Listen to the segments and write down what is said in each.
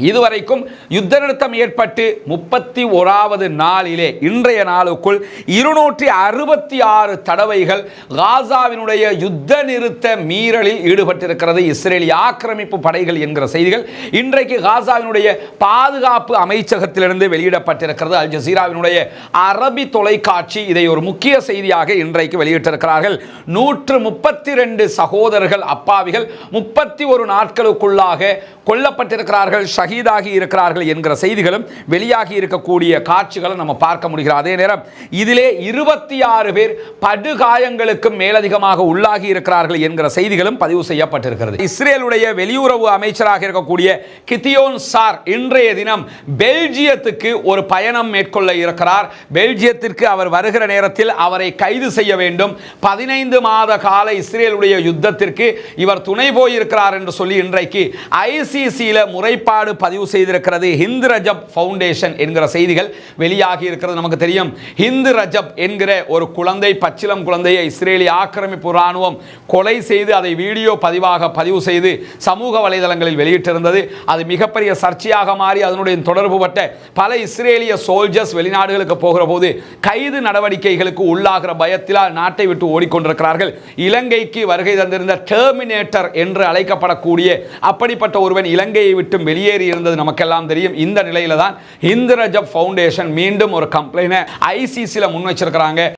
இதுவரைக்கும் யுத்த நிறுத்தம் ஏற்பட்டு 31வது நாளிலே இன்றைய நாளுக்குள் 266 தடவைகள் காசாவினுடைய யுத்த நிறுத்த மீறலில் ஈடுபட்டிருக்கிறது இஸ்ரேலிய ஆக்கிரமிப்பு படைகள் என்கிற செய்திகள் இன்றைக்கு காசாவினுடைய பாதுகாப்பு அமைச்சகத்திலிருந்து வெளியிடப்பட்டிருக்கிறது. அல் ஜசீராவினுடைய அரபி தொலைக்காட்சி இதை ஒரு முக்கிய செய்தியாக இன்றைக்கு வெளியிட்டிருக்கிறார்கள். 132 சகோதரர்கள் அப்பாவிகள் 31 நாட்களுக்குள்ளாக கொல்லப்பட்டிருக்கிறார்கள், ஷஹீதாகி இருக்கிறார்கள் என்கிற செய்திகளும் வெளியாகி இருக்கக்கூடிய காட்சிகளை நம்ம பார்க்க முடிகிறது. அதே நேரம் இதிலே 26 பேர் படுகாயங்களுக்கும் மேலதிகமாக உள்ளாகி இருக்கிறார்கள் என்கிற செய்திகளும் பதிவு செய்யப்பட்டிருக்கிறது. இஸ்ரேலுடைய வெளியுறவு அமைச்சராக இருக்கக்கூடிய கிதியோன் சார் இன்றைய தினம் பெல்ஜியத்துக்கு ஒரு பயணம் மேற்கொள்ள இருக்கிறார். பெல்ஜியத்திற்கு அவர் வருகிற நேரத்தில் அவரை கைது செய்ய வேண்டும். 15 மாத கால இஸ்ரேலுடைய யுத்தத்திற்கு இவர் துணை போயிருக்கிறார் என்று சொல்லி இன்றைக்கு ஐசிசியில முறைப்பாடு பதிவு செய்திருக்கிறது ஹிந்து ரஜப் ஃபவுண்டேஷன் என்கிற செய்திகள் வெளியாகி இருக்கிறது. நமக்கு தெரியும் ஹிந்து ரஜப் என்கிற ஒரு குழந்தை, பச்சிலம் குழந்தையை இஸ்ரேலிய ஆக்கிரமிப்பு ராணுவம் கொலை செய்து அதை வீடியோ பதிவு செய்து சமூக வலைதளங்களில் வெளியிட்டிருந்தது. அது மிகப்பெரிய சர்ச்சையாக மாறி அதனுடைய தொடர்பு பட்ட பல இஸ்ரேலிய சோல்ஜர்ஸ் வெளிநாடுகளுக்கு போகிற போது கைது நடவடிக்கைகளுக்கு உள்ளாகிற பயத்தில் நாட்டை விட்டு ஓடிக்கொண்டிருக்கிறார்கள். இலங்கைக்கு வருகை தந்திருந்த டெர்மினேட்டர் என்று அழைக்கப்படக்கூடிய அப்படிப்பட்ட ஒருவன் இலங்கையை விட்டு வெளியேறி இருந்தது நமக்கெல்லாம் தெரியும். இந்த நிலையில தான் ஹிந்து ரஜப் ஃபவுண்டேஷன் மீண்டும் ஒரு கம்ப்ளைண்ட் ஐசிசில முன் வச்சிருக்கிறாங்க.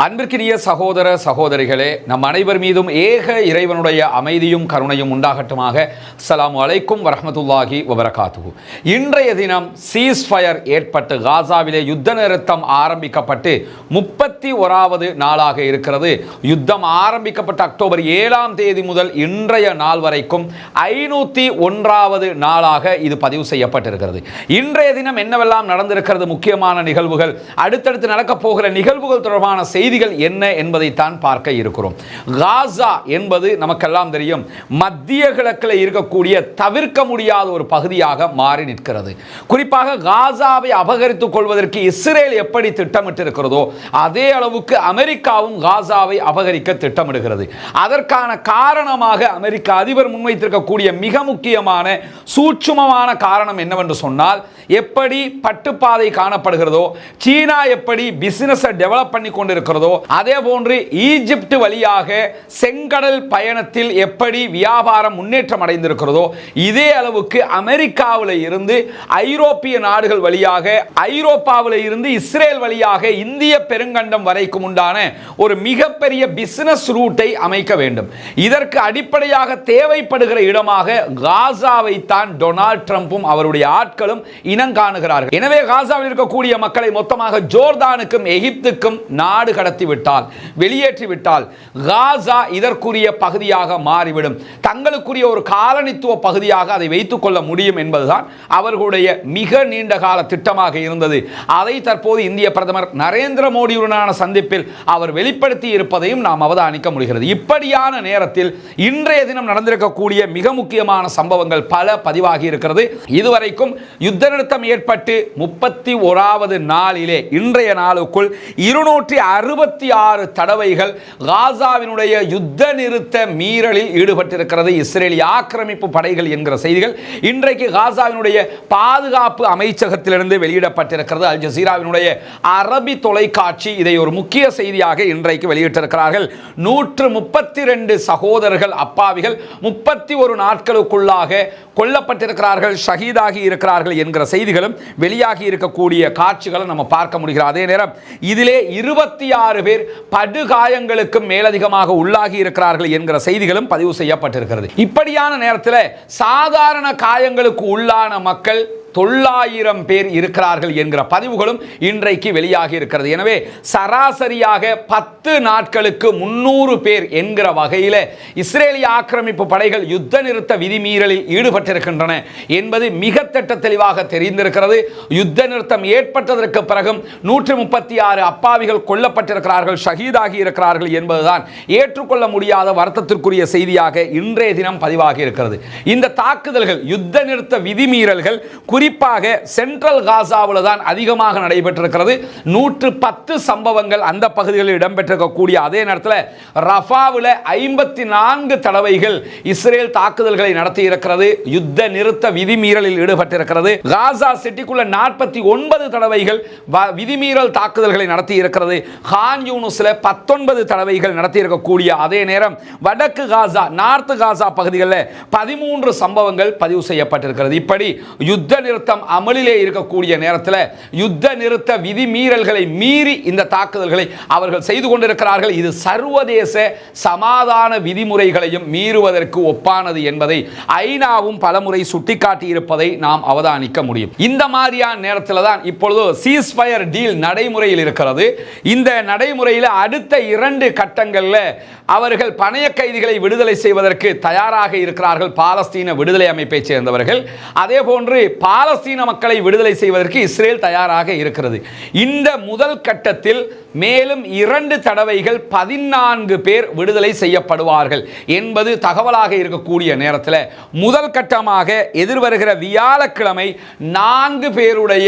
அன்பிற்கினிய சகோதர சகோதரிகளே, நம் அனைவர் மீதும் ஏக இறைவனுடைய அமைதியும் கருணையும் உண்டாகட்டுமாக. அஸ்ஸலாமு அலைக்கும் வரஹ்மத்துல்லாஹி வபரகாத்துஹு. இன்றைய தினம் சீஸ்ஃபயர் ஏற்பட்டு காசாவிலே யுத்த நிறுத்தம் ஆரம்பிக்கப்பட்டு 31வது நாளாக இருக்கிறது. யுத்தம் ஆரம்பிக்கப்பட்ட அக்டோபர் 7ஆம் தேதி முதல் இன்றைய நாள் வரைக்கும் 501வது நாளாக இது பதிவு செய்யப்பட்டிருக்கிறது. இன்றைய தினம் என்னவெல்லாம் நடந்திருக்கிறது, முக்கியமான நிகழ்வுகள், அடுத்தடுத்து நடக்கப் போகிற நிகழ்வுகள் தொடர்பான செய்திகள் என்ன என்பதைத்தான் பார்க்க இருக்கிறோம். காசா என்பது நமக்கெல்லாம் தெரியும் மத்திய கிழக்கில் இருக்கக்கூடிய தவிர்க்க முடியாத ஒரு பகுதியாக மாறி நிற்கிறது. குறிப்பாக காசாவை அபகரித்துக் கொள்வதற்கு இஸ்ரேல் எப்படி திட்டமிட்டிருக்கிறதோ அதே அளவுக்கு அமெரிக்காவும் காசாவை அபகரிக்க திட்டமிடுகிறது. அதற்கான காரணமாக அமெரிக்க அதிபர் முன்வைத்திருக்கக்கூடிய மிக முக்கியமான சூட்சுமமான காரணம் என்னவென்று சொன்னால், எப்படி பட்டுப்பாதை காணப்படுகிறதோ, சீனா எப்படி பிசினஸை டெவலப் பண்ணி கொண்டிருக்கிறதோ, அதே போன்று ஈஜிப்ட் வழியாக செங்கடல் பயணத்தில் எப்படி வியாபாரம் முன்னேற்றம் அடைந்திருக்கிறதோ இதே அளவுக்கு அமெரிக்காவில் இருந்து ஐரோப்பிய நாடுகள் வழியாக, ஐரோப்பாவில் இருந்து இஸ்ரேல் வழியாக இந்திய பெருங்கண்டம் வரைக்கும் உண்டான ஒரு மிகப்பெரிய பிசினஸ் ரூட்டை அமைக்க வேண்டும். இதற்கு அடிப்படையாக தேவைப்படுகிற இடமாக காசாவை தான் டொனால்ட் ட்ரம்பும் அவருடைய ஆட்களும் இனங்காணுகிறார்கள். எனவே காசாவில் இருக்கக்கூடிய மக்களை மொத்தமாக ஜோர்தானுக்கும் எகிப்துக்கும் நாடு கடத்திவிட்டால், வெளியேற்றிவிட்டால் காசா இதற்குரிய பகுதியாக மாறிவிடும். தங்களுக்குரிய ஒரு காலனித்துவ பகுதியாக அதை வைத்துக் கொள்ள முடியும் என்பதுதான் அவர்களுடைய மிக நீண்ட கால திட்டமாக இருந்தது. அதை தற்போது இந்திய பிரதமர் நரேந்திர மோடியுடனான சந்திப்பில் அவர் வெளிப்படுத்தி இருப்பதையும் நாம் அவதானிக்க முடிகிறது. இப்படியான நேரத்தில் இன்றைய தினம் நடந்திருக்கக்கூடிய மிக முக்கியமான சம்பவங்கள் பல பதிவாகி இருக்கிறது. இதுவரைக்கும் யுத்த நிறுத்தம் ஏற்பட்டு 31வது நாளிலே இன்றைய நாளுக்குள் 266 தடவைகள் காசாவினுடைய யுத்த நிறுத்த மீறலில் ஈடுபட்டிருக்கிறது இஸ்ரேலிய ஆக்கிரமிப்பு படைகள் என்கிற செய்திகள் இன்றைக்கு காசாவினுடைய பாதுகாப்பு அமைச்சகத்திலிருந்து வெளியிடப்பட்டிருக்கிறது. அல் ஜசீராவினுடைய அரபி தொலைக்காட்சி இதை ஒரு முக்கிய செய்தியாக இன்றைக்கு வெளியிட்டிருக்கிறார்கள். 132 சகோதரர்கள் அப்பாவிகள் 31 நாட்களுக்குள்ளாக கொல்லப்பட்டிருக்கிறார்கள், ஷஹீதாகி இருக்கிறார்கள் என்கிற செய்திகளும் வெளியாகி இருக்கக்கூடிய காட்சிகளை நம்ம பார்க்க முடிகிறது. அதே நேரம் இதிலே 26 பேர் படுகாயங்களுக்கும் மேலதிகமாக உள்ளாகி இருக்கிறார்கள் என்கிற செய்திகளும் பதிவு செய்யப்பட்டிருக்கிறது. இப்படியான நேரத்தில் சாதாரண காயங்களுக்கு உள்ளான மக்கள் 900 பேர் இருக்கிறார்கள் என்கிற பதிவுகளும் இன்றைக்கு வெளியாகி இருக்கிறது. எனவே சராசரியாக 10 நாட்களுக்கு 300 பேர் என்கிற வகையில் இஸ்ரேலிய ஆக்கிரமிப்பு படைகள் யுத்த நிறுத்த விதிமீறலில் ஈடுபட்டிருக்கின்றன என்பது மிக திட்ட தெளிவாக தெரிந்திருக்கிறது. யுத்த நிறுத்தம் ஏற்பட்டதற்கு பிறகும் 136 அப்பாவிகள் கொல்லப்பட்டிருக்கிறார்கள், ஷஹீதாகி இருக்கிறார்கள் என்பதுதான் ஏற்றுக்கொள்ள முடியாத வருத்தத்திற்குரிய செய்தியாக இன்றைய தினம் பதிவாகி இருக்கிறது. இந்த தாக்குதல்கள், யுத்த நிறுத்த விதிமீறல்கள் குறிப்பாக சென்ட்ரல் காசாவில் தான் அதிகமாக நடைபெற்றிருக்கிறது. 110 சம்பவங்கள் அந்த பகுதிகளில் இடம்பெற்றிருக்கக்கூடிய அதே நேரத்தில் ரஃபாவில் 54 தடவைகள் இஸ்ரேல் தாக்குதல்களை நடத்தி இருக்கிறது. யுத்த நிறுத்த விதிமீறலில் ஈடுபட்டிருக்கிறது. காசா சிட்டிக்குள்ள 49 தடவைகள் விதிமீறல் தாக்குதல்களை நடத்தி இருக்கிறது. கான் யூனிஸ்ல 19 தடவைகள் நடத்தி இருக்கக்கூடிய அதே நேரம் வடக்கு காசா நார்த் காசா பகுதிகளில் 13 சம்பவங்கள் பதிவு செய்யப்பட்டிருக்கிறது. இப்படி யுத்த நிறுத்தம் அமலிலே இருக்கக்கூடிய நேரத்தில் யுத்த நிறுத்த விதிமீறல்களை மீறி இந்த தாக்குதல்களை அவர்கள் செய்து கொண்டிருக்கிறார்கள். இது சர்வதேச சமாதான விதிமுறைகளையும் மீறுவதற்கு ஒப்பானது என்பதை ஐநாவும் பலமுறை சுட்டிக்காட்டி இருப்பதை நாம் அவதானிக்க முடியும். இந்த மாதிரியான நேரத்தில் தான் இப்பொழுது சீஸ்ஃபயர் டீல் நடைமுறையில் இருக்கிறது. இந்த நடைமுறையில் அடுத்த 2 கட்டங்களில் அவர்கள் பணைய கைதிகளை விடுதலை செய்வதற்கு தயாராக இருக்கிறார்கள். பாலஸ்தீன விடுதலை அமைப்பை சேர்ந்தவர்கள் அதே போன்று பாலஸ்தீன மக்களை விடுதலை செய்வதற்கு இஸ்ரேல் தயாராக இருக்கிறது. இந்த முதல் கட்டத்தில் மேலும் 2 தடவைகள் 14 பேர் விடுதலை செய்யப்படுவார்கள் என்பது தகவலாக இருக்கக்கூடிய நேரத்தில் முதல் கட்டமாக எதிர்வருகிற வியாழக்கிழமை 4 பேருடைய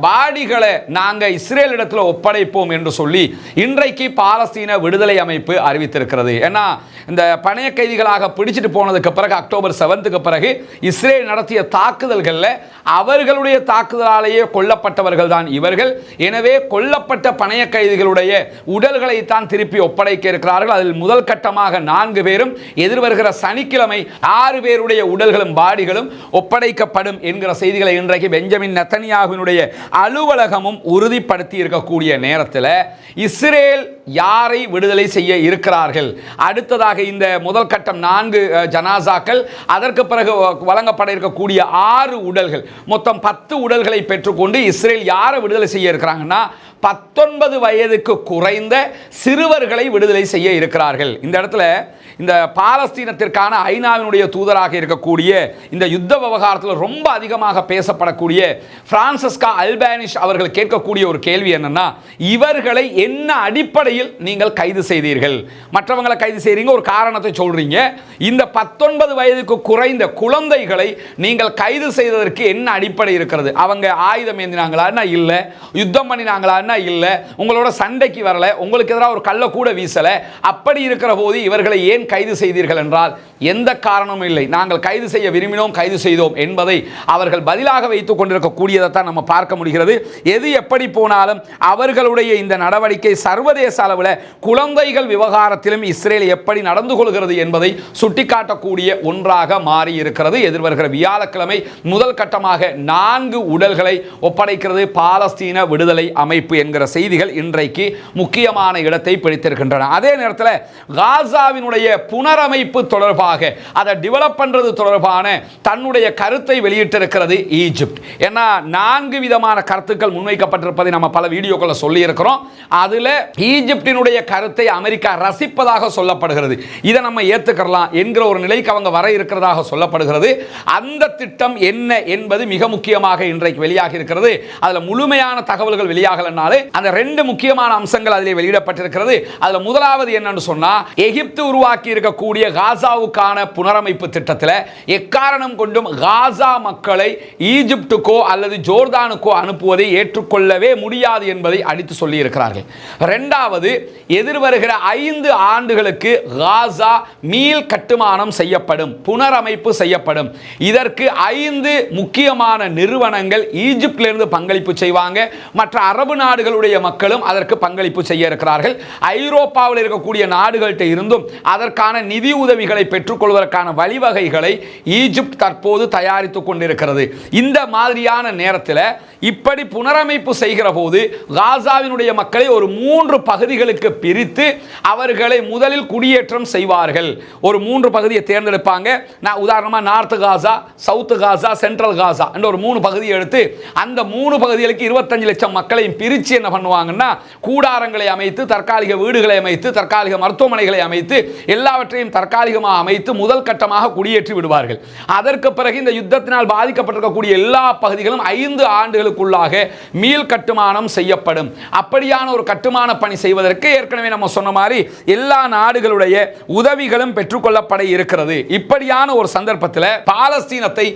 பாடிகளை நாங்கள் இஸ்ரேலிடத்தில் ஒப்படைப்போம் என்று சொல்லி இன்றைக்கு பாலஸ்தீன விடுதலை அமைப்பு அறிவித்திருக்கிறது. ஏன்னா இந்த பணைய கைதிகளாக பிடிச்சிட்டு போனதுக்கு பிறகு அக்டோபர் 7க்கு பிறகு இஸ்ரேல் நடத்திய தாக்குதல்களில் அவர்களுடைய தாக்குதலாலேயே கொல்லப்பட்டவர்கள் தான் இவர்கள். எனவே கொல்லப்பட்ட பணைய கைதிகளுடைய உடல்களை தான் திருப்பி ஒப்படைக்க இருக்கிறார்கள். அதில் முதல் கட்டமாக 4 பேரும் எதிர்வருகிற சனிக்கிழமை 6 பேருடைய உடல்களும் பாடிகளும் ஒப்படைக்கப்படும் என்கிற செய்திகளை இன்றைக்கு பெஞ்சமின் நெத்தனியாகுவினுடைய அலுவலகமும் உறுதிப்படுத்தி இருக்கக்கூடிய நேரத்தில் இஸ்ரேல் யாரை விடுதலை செய்ய இருக்கிறார்கள்? அடுத்ததாக இந்த முதல் கட்டம் 4 ஜனாசாக்கள், அதற்கு பிறகு வழங்கப்பட இருக்கக்கூடிய 6 உடல்கள், மொத்தம் 10 உடல்களை பெற்றுக்கொண்டு இஸ்ரேல் யாரை விடுதலை செய்ய இருக்கிறாங்கன்னா 19 வயதுக்கு குறைந்த சிறுவர்களை விடுதலை செய்ய இருக்கிறார்கள். இந்த இடத்துல இந்த பாலஸ்தீனத்திற்கான ஐநாவினுடைய தூதராக இருக்கக்கூடிய இந்த யுத்த விவகாரத்தில் ரொம்ப அதிகமாக பேசப்படக்கூடிய பிரான்சிஸ்கா அல்பானிஷ் அவர்கள் கேட்கக்கூடிய ஒரு கேள்வி என்னன்னா, இவர்களை என்ன அடிப்படையில் நீங்கள் கைது செய்தீர்கள்? மற்றவங்களை கைது செய்றீங்க, ஒரு காரணத்தை சொல்றீங்க. இந்த 19 வயதுக்கு குறைந்த குழந்தைகளை நீங்கள் கைது செய்ததற்கு என்ன அடிப்படை இருக்கிறது? அவங்க ஆயுதம் ஏந்தினாங்களா? இல்ல. யுத்தம் பண்ணினாங்களா? இல்ல. உங்களோட சண்டைக்கு வரல, உங்களுக்கு எதிராக ஒரு கள்ள கூட வீசல. அப்படி இருக்கிற போது இவர்களை ஏன் கைது செய்தீர்கள் என்றால் எந்த காரணமும் இல்லை, நாங்கள் கைது செய்ய விரும்பினோம், கைது செய்தோம் என்பதை அவர்கள் பதிலாக வைத்துக் கொண்டிருக்கக்கூடியதை தான் நம்ம பார்க்க முடிகிறது. எது எப்படி போனாலும் அவர்களுடைய இந்த நடவடிக்கை சர்வதேச அளவில் குழந்தைகள் விவகாரத்திலும் இஸ்ரேல் எப்படி நடந்து கொள்கிறது என்பதை சுட்டிக்காட்டக்கூடிய ஒன்றாக மாறி இருக்கிறது. எதிர்வருகிற வியாழக்கிழமை முதல் கட்டமாக 4 உடல்களை ஒப்படைக்கிறது பாலஸ்தீன விடுதலை அமைப்பு என்கிற செய்திகள் இன்றைக்கு முக்கியமான இடத்தை பிடித்திருக்கின்றன. அதே நேரத்தில் காசாவினுடைய புனரமைப்பு தொடர்பாக அதை டெவலப் பண்றது தொடர்பான தன்னுடைய கருத்தை வெளியிட்டிருக்கிறது ஈஜிப்ட். ஏன்னா 4 விதமான கருத்துக்கள் முன்வைக்கப்பட்டிருப்பதை நம்ம பல வீடியோக்களை சொல்லி இருக்கிறோம். அதுல ஈஜிப்டினுடைய கருத்தை அமெரிக்கா ரசிப்பதாக சொல்லப்படுகிறது. இதை நம்ம ஏத்துக்கலாம் என்கிற ஒரு நிலைக்கு அவங்க வர இருக்கிறதாக சொல்லப்படுகிறது. அந்த திட்டம் என்ன என்பது மிக முக்கியமாக இன்றைக்கு வெளியாகி இருக்கிறது. அதுல முழுமையான தகவல்கள் வெளியாகலனாலே அந்த 2 முக்கியமான அம்சங்கள் அதிலே வெளியிடப்பட்டிருக்கிறது. அதுல முதலாவது என்னன்னு சொன்னா, எகிப்து உருவாக்கி இருக்கக்கூடிய காசாவுக்கான புனரமைப்பு திட்டத்தில் எக்காரணம் கொண்டும் காசா மக்களை ஈஜிப்டுக்கோ அல்லது ஜோர்தானுக்கோ அனுப்புவதை ஏற்றுக்கொள்ளவே முடியாது என்பதை அடித்து சொல்லி இருக்கிறார்கள். இரண்டாவது, எதிர்வருகிற 5 ஆண்டுகளுக்கு காசா மீள் கட்டுமானம் செய்யப்படும், புனரமைப்பு செய்யப்படும். இதற்கு 5 முக்கியமான நிறுவனங்கள் ஈஜிப்டிலிருந்து பங்களிப்பு செய்வாங்க. மற்ற அரபு நாடுகளுடைய மக்களும் அதற்கு பங்களிப்பு செய்ய இருக்கிறார்கள். ஐரோப்பாவில் இருக்கக்கூடிய நாடுகள்கிட்ட இருந்தும் அதற்கான நிதி உதவிகளை பெற்றுக்கொள்வதற்கான வழிவகைகளை ஈஜிப்ட் தற்போது தயாரித்துக் கொண்டிருக்கிறது. இந்த மாதிரியான நேரத்தில் இப்படி புனரமைப்பு செய்கிற போது காசாவினுடைய மக்களை ஒரு 3 பகுதிகளுக்கு பிரித்து அவர்களை முதலில் குடியேற்றம் செய்வார்கள். ஒரு 3 பகுதியை தேர்ந்தெடுப்பாங்க. நான் உதாரணமாக நார்த் காசா, சவுத் காசா, சென்ட்ரல் காசா என்ற ஒரு 3 பகுதியை எடுத்து அந்த 3 பகுதிகளுக்கு 25 லட்சம் மக்களையும் பிரித்து என்ன பண்ணுவாங்கன்னா, கூடாரங்களை அமைத்து, தற்காலிக வீடுகளை அமைத்து, தற்காலிக மருத்துவமனைகளை அமைத்து, எல்லாவற்றையும் தற்காலிகமாக அமைத்து அமைத்து முதல் கட்டமாக குடியேற்றி விடுவார்கள். அதற்கு பிறகு இந்த யுத்தத்தினால் பாதிக்கப்பட்டிருக்கக்கூடிய எல்லா பகுதிகளும் 5 ஆண்டுகளுக்குள்ளாக மீள் கட்டுமானம் செய்யப்படும். அப்படியான ஒரு கட்டுமான பணி செய்வதற்கு ஏற்கனவே நம்ம சொன்ன மாதிரி எல்லா நாடுகளுடைய உதவிகளும் பெற்றுக்கொள்ளப்பட இருக்கிறது. இப்படியான ஒரு சந்தர்ப்பத்தில் பாலஸ்தீனத்தை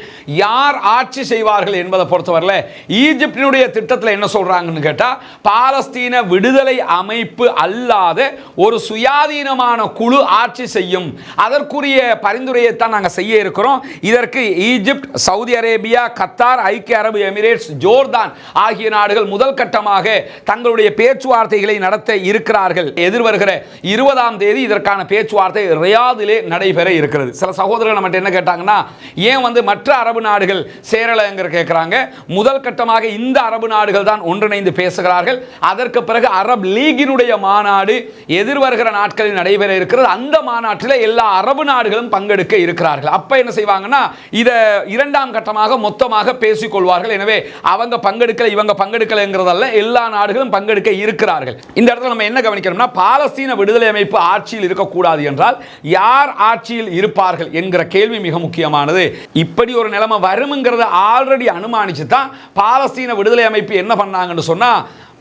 யார் ஆட்சி செய்வார்கள் என்பதை பொறுத்தவரை ஈஜிப்டினுடைய திட்டத்தில் என்ன சொல்றாங்கன்னு கேட்டா, பாலஸ்தீன விடுதலை அமைப்பு அல்லாத ஒரு சுயாதீனமான குழு ஆட்சி செய்யும். அதற்குரிய பரிந்துரையை தான் நாங்கள் செய்ய இருக்கிறோம். இதற்கு ஈஜிப்ட், சவுதி அரேபியா, கத்தார், ஐக்கிய அரபு எமிரேட்ஸ், ஜோர்தான் ஆகிய நாடுகள் முதல் கட்டமாக தங்களுடைய பேச்சுவார்த்தைகளை நடத்த இருக்கிறார்கள். எதிர்வருகிற 20ஆம் தேதி இதற்கான பேச்சுவார்த்தை ரியாதிலே நடைபெற இருக்கிறது. சில சகோதரர்கள் நம்ம என்ன கேட்டாங்கன்னா, ஏன் மற்ற அரபு நாடுகள் சேரலங்கிற கேட்கிறாங்க. முதல் கட்டமாக இந்த அரபு நாடுகள் தான் ஒன்றிணைந்து பேசுகிறார்கள். அதற்கு பிறகு அரபு லீகினுடைய மாநாடு எதிர்வருகிற நாட்களில் நடைபெற இருக்கிறது. அந்த மாநாட்டில் எல்லா அரபு நாடுகளும் பங்கெடுக்க இருக்கிறார்கள். அப்ப என்ன செய்வாங்கன்னா, இத 2ஆம் கட்டமாக மொத்தமாக பேசிக் கொள்வார்கள். எனவே அவங்க பங்கெடுக்கல இவங்க பங்கெடுக்கலங்கிறதல்ல, எல்லா நாடுகளும் பங்கெடுக்க இருக்கிறார்கள். இந்த இடத்துல நம்ம என்ன கவனிக்கணும்னா, பாலஸ்தீன விடுதலை அமைப்பு ஆட்சியில் இருக்கக்கூடாது என்றால் யார் ஆட்சியில் இருப்பார்கள் என்கிற கேள்வி மிக முக்கியமானது. இப்படி ஒரு நிலைமை வரும்ங்கிறத ஆல்ரெடி அனுமானிச்சு தான் பாலஸ்தீன விடுதலை அமைப்பு என்ன பண்ணாங்கன்னு சொன்னா,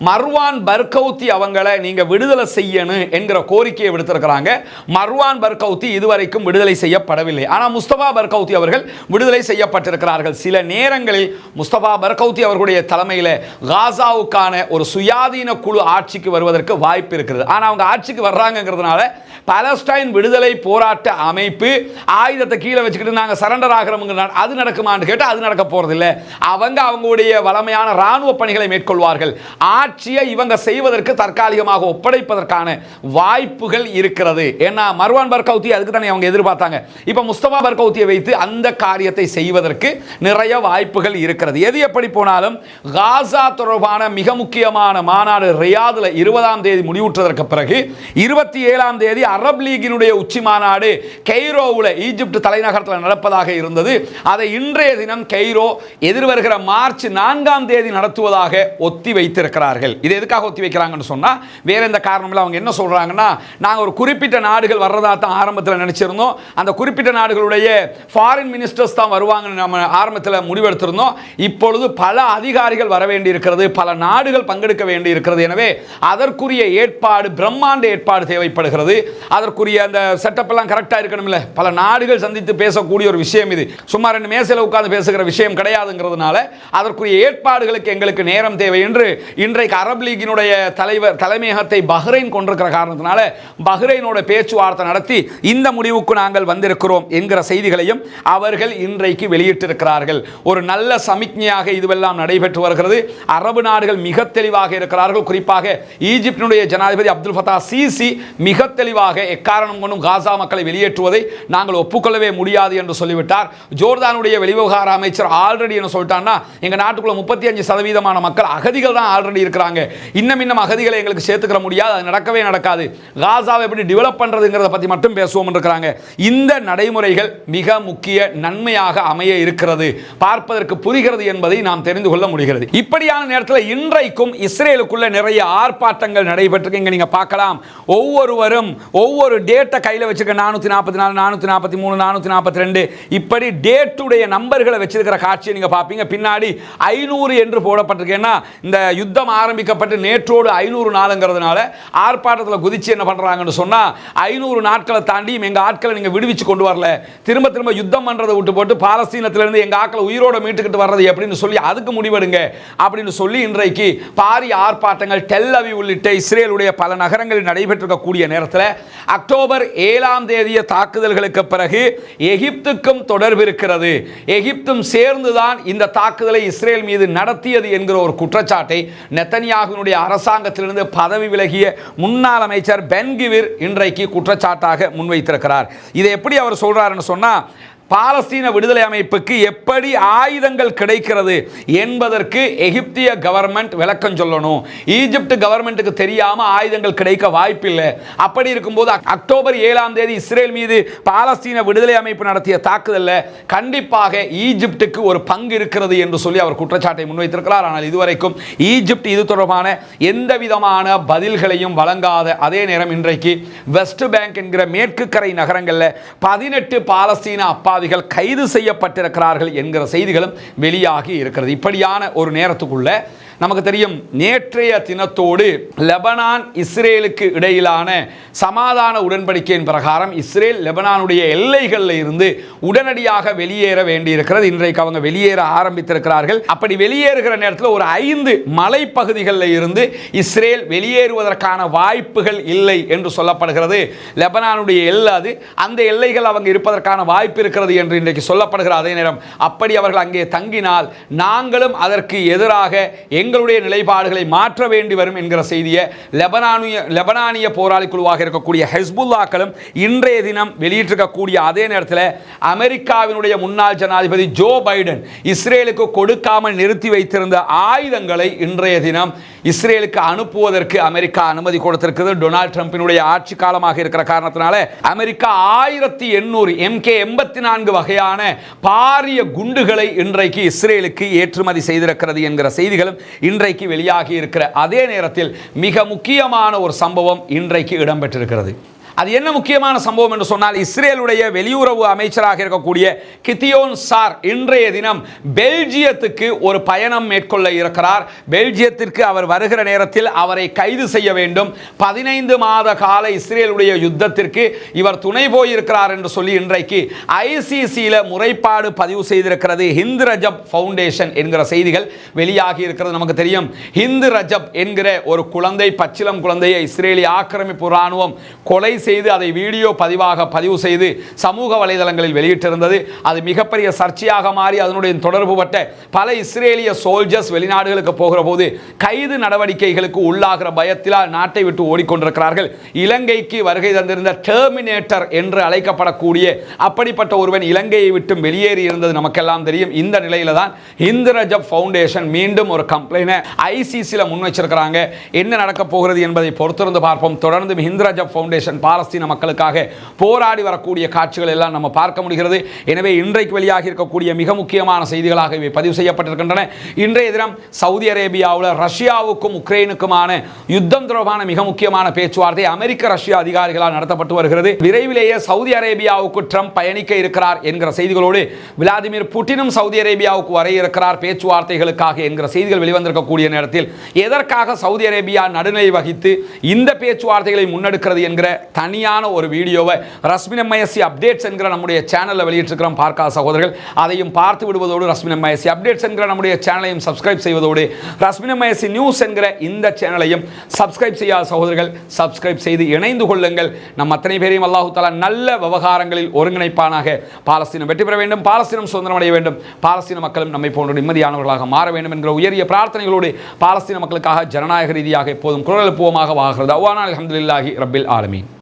மர்வான் பர்கவுத்தி அவங்களை நீங்க விடுதலை செய்யணும் என்கிற கோரிக்கையை விடுத்திருக்கிறாங்க. மர்வான் பர்கவுத்தி இதுவரைக்கும் விடுதலை செய்யப்படவில்லை. ஆனால் முஸ்தபா பர்கவுத்தி அவர்கள் விடுதலை செய்யப்பட்டிருக்கிறார்கள். சில நேரங்களில் முஸ்தபா பர்கவுத்தி அவர்களுடைய தலைமையில் காசாவுக்கான ஒரு சுயாதீன குழு ஆட்சிக்கு வருவதற்கு வாய்ப்பு இருக்கிறது. ஆனால் அவங்க ஆட்சிக்கு வர்றாங்கிறதுனால பாலஸ்டைன் விடுதலை போராட்ட அமைப்பு ஆயுதத்தை கீழே வச்சுக்கிட்டு நாங்கள் சரண்டர் ஆகிறோம்ங்கிற அது நடக்குமான்னு கேட்டால் அது நடக்க போறதில்லை. அவங்களுடைய வளமையான ராணுவ பணிகளை மேற்கொள்வார்கள். ஆட்சியை இவங்க செய்வதற்கு தற்காலிகமாக ஒப்படைப்பதற்கான வாய்ப்புகள் இருக்கிறது. ஏன்னா மர்வான் பர்கவுத்தி அதுக்கு தானே அவங்க எதிர்பார்த்தாங்க. இப்போ முஸ்தபா பர்கவுத்தியை வைத்து அந்த காரியத்தை செய்வதற்கு நிறைய வாய்ப்புகள் இருக்கிறது. எது எப்படி போனாலும் காசா தொடர்பான மிக முக்கியமான மாநாடு ரியாதில் 20ஆம் தேதி முடிவுற்றதற்கு பிறகு 27ஆம் தேதி அரபு லீகினுடைய உச்சி மாநாடு கெய்ரோவில் ஈஜிப்ட் தலைநகரத்தில் நடப்பதாக இருந்தது. அதை இன்றைய தினம் கெய்ரோ எதிர்வருகிற மார்ச் 4ஆம் தேதி நடத்துவதாக ஒத்தி வைத்திருக்கிறார்கள். இது எதுக்காக ஒத்தி வைக்கிறாங்கன்னு சொன்னா, வேற எந்த காரணம் இல்லை. அவங்க என்ன சொல்றாங்கன்னா, நாங்கள் ஒரு குறிப்பிட்ட நாடுகள் வர்றதா தான் ஆரம்பத்தில் நினைச்சிருந்தோம். அந்த குறிப்பிட்ட நாடுகளுடைய ஃபாரின் மினிஸ்டர்ஸ் தான் வருவாங்கன்னு நம்ம ஆரம்பத்தில் முடிவெடுத்திருந்தோம். இப்பொழுது பல அதிகாரிகள் வர வேண்டி இருக்கிறது, பல நாடுகள் பங்கெடுக்க வேண்டி இருக்கிறது. எனவே அதற்குரிய ஏற்பாடு, பிரம்மாண்ட ஏற்பாடு தேவைப்படுகிறது. அதற்குரிய அந்த செட்டப் எல்லாம் கரெக்டாக இருக்கணும்ல. பல நாடுகள் சந்தித்து பேசக்கூடிய ஒரு விஷயம் இது. சும்மா 2 மேசையில் உட்கார்ந்து பேசுகிற விஷயம் கிடையாதுங்கிறதுனால அதற்குரிய ஏற்பாடுகளுக்கு எங்களுக்கு நேரம் தேவை என்று இன்றைக்கு அரபு லீகினுடைய தலைமையகத்தை பஹ்ரைன் கொண்டிருக்கிற காரணத்தினால பஹ்ரைனோட பேச்சுவார்த்தை நடத்தி இந்த முடிவுக்கு நாங்கள் வந்திருக்கிறோம் என்கிற செய்திகளையும் அவர்கள் இன்றைக்கு வெளியிட்டிருக்கிறார்கள். ஒரு நல்ல சமிக்ஞையாக இதுவெல்லாம் நடைபெற்று வருகிறது. அரபு நாடுகள் மிக தெளிவாக இருக்கிறார்கள். குறிப்பாக ஈஜிப்டினுடைய ஜனாதிபதி அப்துல் ஃபத்தா சிசி மிக தெளிவாக எக்காரணம் கொண்டும் காசா மக்களை வெளியேற்றுவதை நாங்கள் ஒப்புக்கொள்ளவே முடியாது என்று சொல்லிவிட்டார். ஜோர்தானுடைய வெளிவிவகார அமைச்சர் ஆல்ரெடி என்ன சொல்லிட்டான்னா, எங்க நாட்டுக்குள்ள 35% மக்கள் அகதிகள் தான் ஆல்ரெடி இருக்கிறாங்க. இன்னும் அகதிகளை எங்களுக்கு சேர்த்துக்கிற முடியாது, அது நடக்கவே நடக்காது. காசாவை எப்படி டெவலப் பண்றதுங்கிறத பத்தி மட்டும் பேசுவோம் இருக்கிறாங்க. இந்த நடைமுறைகள் மிக முக்கிய நன்மையாக அமைய இருக்கிறது, பார்ப்பதற்கு புரிகிறது என்பதை நாம் தெரிந்து கொள்ள முடிகிறது. இப்படியான நேரத்தில் இன்றைக்கும் இஸ்ரேலுக்குள்ள நிறைய ஆர்ப்பாட்டங்கள் நடைபெற்று நீங்க பார்க்கலாம். ஒவ்வொருவரும் ஒவ்வொரு டேட்டை கையில் வச்சிருக்க 444, 443, 442 இப்படி டேட்டுடைய நம்பர்களை வச்சிருக்கிற காட்சியை நீங்க பார்ப்பீங்க. பின்னாடி 500 என்று போடப்பட்டிருக்கேன்னா, இந்த யுத்தம் ஆரம்பிக்கப்பட்டு நேற்றோடு 500 நாளுங்கிறதுனால ஆர்ப்பாட்டத்தில் குதிச்சு என்ன பண்றாங்கன்னு சொன்னா, 500 நாட்களை தாண்டி எங்க ஆட்களை நீங்க விடுவிச்சு கொண்டு வரல, திரும்ப திரும்ப யுத்தம் பண்றதை விட்டு போட்டு பாலஸ்தீனத்திலிருந்து எங்க ஆட்களை உயிரோட மீட்டுக்கிட்டு வர்றது எப்படின்னு சொல்லி அதுக்கு முடிவெடுங்க அப்படின்னு சொல்லி இன்றைக்கு பாரிய ஆர்ப்பாட்டங்கள் டெல் அவீவ் உள்ளிட்ட இஸ்ரேலுடைய பல நகரங்களில் நடைபெற்றிருக்கக்கூடிய நேரத்தில் அக்டோபர் 7ஆம் தேதிய தாக்குதல்களுக்கு பிறகு எகிப்துக்கும் தொடர்பு இருக்கிறது. எகிப்தும் சேர்ந்துதான் இந்த தாக்குதலை இஸ்ரேல் மீது நடத்தியது என்கிற ஒரு குற்றச்சாட்டை நெத்தன்யாகுவினுடைய அரசாங்கத்திலிருந்து பதவி விலகிய முன்னாள் அமைச்சர் பென் கிவிர் இன்றைக்கு குற்றச்சாட்டாக முன்வைத்திருக்கிறார். இதை எப்படி அவர் சொல்றாருன்னு சொன்னா, பாலஸ்தீன விடுதலை அமைப்புக்கு எப்படி ஆயுதங்கள் கிடைக்கிறது என்பதற்கு எகிப்திய கவர்மெண்ட் விளக்கம் சொல்லணும். ஈஜிப்ட் கவர்மெண்ட்டுக்கு தெரியாம ஆயுதங்கள் கிடைக்க வாய்ப்பில்லை. அப்படி இருக்கும்போது அக்டோபர் 7ஆம் தேதி இஸ்ரேல் மீது பாலஸ்தீன விடுதலை அமைப்பு நடத்திய தாக்குதல்ல கண்டிப்பாக ஈஜிப்டுக்கு ஒரு பங்கு இருக்கிறது என்று சொல்லி அவர் குற்றச்சாட்டை முன்வைத்திருக்கிறார். ஆனால் இதுவரைக்கும் ஈஜிப்ட் இது தொடர்பான எந்த விதமான பதில்களையும் வழங்காத அதே நேரம் இன்றைக்கு வெஸ்ட் பேங்க் என்கிற மேற்கு கரை நகரங்களில் 18 பாலஸ்தீன அப்பாவிகள் கைது செய்யப்பட்டிருக்கிறார்கள் என்கிற செய்திகளும் வெளியாகி இருக்கிறது. இப்படியான ஒரு நேரத்துக்குள்ள நமக்கு தெரியும், நேற்றைய தினத்தோடு லெபனான் இஸ்ரேலுக்கு இடையிலான சமாதான உடன்படிக்கையின் பிரகாரம் இஸ்ரேல் லெபனானுடைய எல்லைகளில் இருந்து உடனடியாக வெளியேற வேண்டியிருக்கிறது. இன்றைக்கு அவங்க வெளியேற ஆரம்பித்திருக்கிறார்கள். அப்படி வெளியேறுகிற நேரத்தில் ஒரு 5 மலைப்பகுதிகளில் இருந்து இஸ்ரேல் வெளியேறுவதற்கான வாய்ப்புகள் இல்லை என்று சொல்லப்படுகிறது. லெபனானுடைய எல்லை அது, அந்த எல்லைகள் அவங்க இருப்பதற்கான வாய்ப்பு இருக்கிறது என்று இன்றைக்கு சொல்லப்படுகிற அதே நேரம் அப்படி அவர்கள் அங்கே தங்கினால் நாங்களும் அதற்கு எதிராக எங்களுடைய நிலைப்பாடுகளை மாற்ற வேண்டி வரும் என்கிற செய்தியை லெபனானிய போராளி குழுவாக இருக்கக்கூடிய ஹெஸ்புல்லாக்களும் இன்றைய தினம் வெளியிட்டிருக்கக்கூடிய அதே நேரத்தில் அமெரிக்காவினுடைய முன்னாள் ஜனாதிபதி ஜோ பைடன் இஸ்ரேலுக்கு கொடுக்காமல் நிறுத்தி வைத்திருந்த ஆயுதங்களை இன்றைய தினம் இஸ்ரேலுக்கு அனுப்புவதற்கு அமெரிக்கா அனுமதி கொடுத்திருக்கிறது. டொனால்ட் ட்ரம்பினுடைய ஆட்சி காலமாக இருக்கிற காரணத்தினால அமெரிக்கா 1800 MK-84 வகையான பாரிய குண்டுகளை இன்றைக்கு இஸ்ரேலுக்கு ஏற்றுமதி செய்திருக்கிறது என்கிற செய்திகளும் இன்றைக்கு வெளியாகி இருக்கிற அதே நேரத்தில் மிக முக்கியமான ஒரு சம்பவம் இன்றைக்கு இடம்பெற்றிருக்கிறது. அது என்ன முக்கியமான சம்பவம் என்று சொன்னால், இஸ்ரேலுடைய வெளியுறவு அமைச்சராக இருக்கக்கூடிய கிதியோன் சார் இன்றைய தினம் பெல்ஜியத்துக்கு ஒரு பயணம் மேற்கொள்ள இருக்கிறார். பெல்ஜியத்திற்கு அவர் வருகிற நேரத்தில் அவரை கைது செய்ய வேண்டும். 15 மாத கால இஸ்ரேலுடைய யுத்தத்திற்கு இவர் துணை போயிருக்கிறார் என்று சொல்லி இன்றைக்கு ICCயில் முறைப்பாடு பதிவு செய்திருக்கிறது ஹிந்து ரஜப் ஃபவுண்டேஷன் என்கிற செய்திகள் வெளியாகி இருக்கிறது. நமக்கு தெரியும், ஹிந்து ரஜப் என்கிற ஒரு குழந்தை, பச்சிலம் குழந்தையை இஸ்ரேலிய ஆக்கிரமிப்பு இராணுவம் கொலை செய்து அதை வீடியோ பதிவு செய்து சமூக வலைதளங்களில் வெளியிட்டிருந்தது. அது மிகப்பெரிய சர்ச்சையாக மாறி அதனுடைய தொடர்புபட்ட பல இஸ்ரேலிய சோல்ஜர்ஸ் வெளிநாடுகளுக்கு போகிற போது கைது நடவடிக்கைகளுக்கு உள்ளாகிற பயத்தினால் நாட்டை விட்டு ஓடிக்கொண்டிருக்கிறார்கள். இலங்கைக்கு வருகை தந்திருந்த டெர்மினேட்டர் என்று அழைக்கப்படக்கூடிய அப்படிப்பட்ட ஒருவன் இலங்கையை விட்டு வெளியேறி இருந்தது நமக்கெல்லாம் தெரியும். இந்த நிலையில தான் ஹிந்து ரஜப் ஃபவுண்டேஷன் மீண்டும் ஒரு கம்ப்ளைண்ட் ICCயில் முன் வச்சிருக்கிறாங்க. என்ன நடக்க போகிறது என்பதை பொறுத்திருந்து பார்ப்போம். தொடர்ந்து ஹிந்து ரஜப் ஃபவுண்டேஷன் பாலஸ்தீன மக்களுக்காக போராடி வரக்கூடிய காட்சிகள் எல்லாம் நம்ம பார்க்க முடிகிறது. எனவே இன்றைக்கு வெளியாகி இருக்கக்கூடிய மிக முக்கியமான செய்திகளாக இவை பதிவு செய்யப்பட்டிருக்கின்றன. இன்றைய தினம் சவுதி அரேபியாவில் ரஷ்யாவுக்கும் உக்ரைனுக்குமான யுத்தம் தொடர்பான மிக முக்கியமான பேச்சுவார்த்தை அமெரிக்க ரஷ்ய அதிகாரிகளால் நடத்தப்பட்டு வருகிறது. விரைவிலேயே சவுதி அரேபியாவுக்கு ட்ரம்ப் பயணிக்க இருக்கிறார் என்கிற செய்திகளோடு விளாடிமிர் புட்டினும் சவுதி அரேபியாவுக்கு வர இருக்கிறார் பேச்சுவார்த்தைகளுக்காக என்கிற செய்திகள் வெளிவந்திருக்கக்கூடிய நேரத்தில் எதற்காக சவுதி அரேபியா நடுநிலை வகித்து இந்த பேச்சுவார்த்தைகளை முன்னெடுக்கிறது என்கிற தனியான ஒரு வீடியோவை ரஸ்மின் MISC அப்டேட்ஸ் என்கிற நம்முடைய சேனலில் வெளியிட்டிருக்கிறோம். பார்க்காத சகோதரர்கள் அதையும் பார்த்து விடுவதோடு ரஸ்மின் MISC அப்டேட்ஸ் என்கிற நம்முடைய சேனலையும் சப்ஸ்கிரைப் செய்வதோடு ரஸ்மின் MISC நியூஸ் என்கிற இந்த சேனலையும் சப்ஸ்கிரைப் செய்யாத சகோதரர்கள் சப்ஸ்கிரைப் செய்து இணைந்து கொள்ளுங்கள். நம் அத்தனை பேரையும் அல்லாஹு தஆலா நல்ல விவகாரங்களில் ஒருங்கிணைப்பானாக. பாலஸ்தீனம் வெற்றி பெற வேண்டும், பாலஸ்தீனம் சுதந்திரம் அடைய வேண்டும், பாலஸ்தீன மக்களும் நம்மை போன்ற நிம்மதியானவர்களாக மாற வேண்டும் என்கிற உயரிய பிரார்த்தனைகளோடு பாலஸ்தீன மக்களுக்காக ஜனநாயக ரீதியாக எப்போதும் குரல் எழுப்புவோமாக வாகிறது. அல்ஹம்துலில்லாஹி ரப்பில் ஆலமீன்.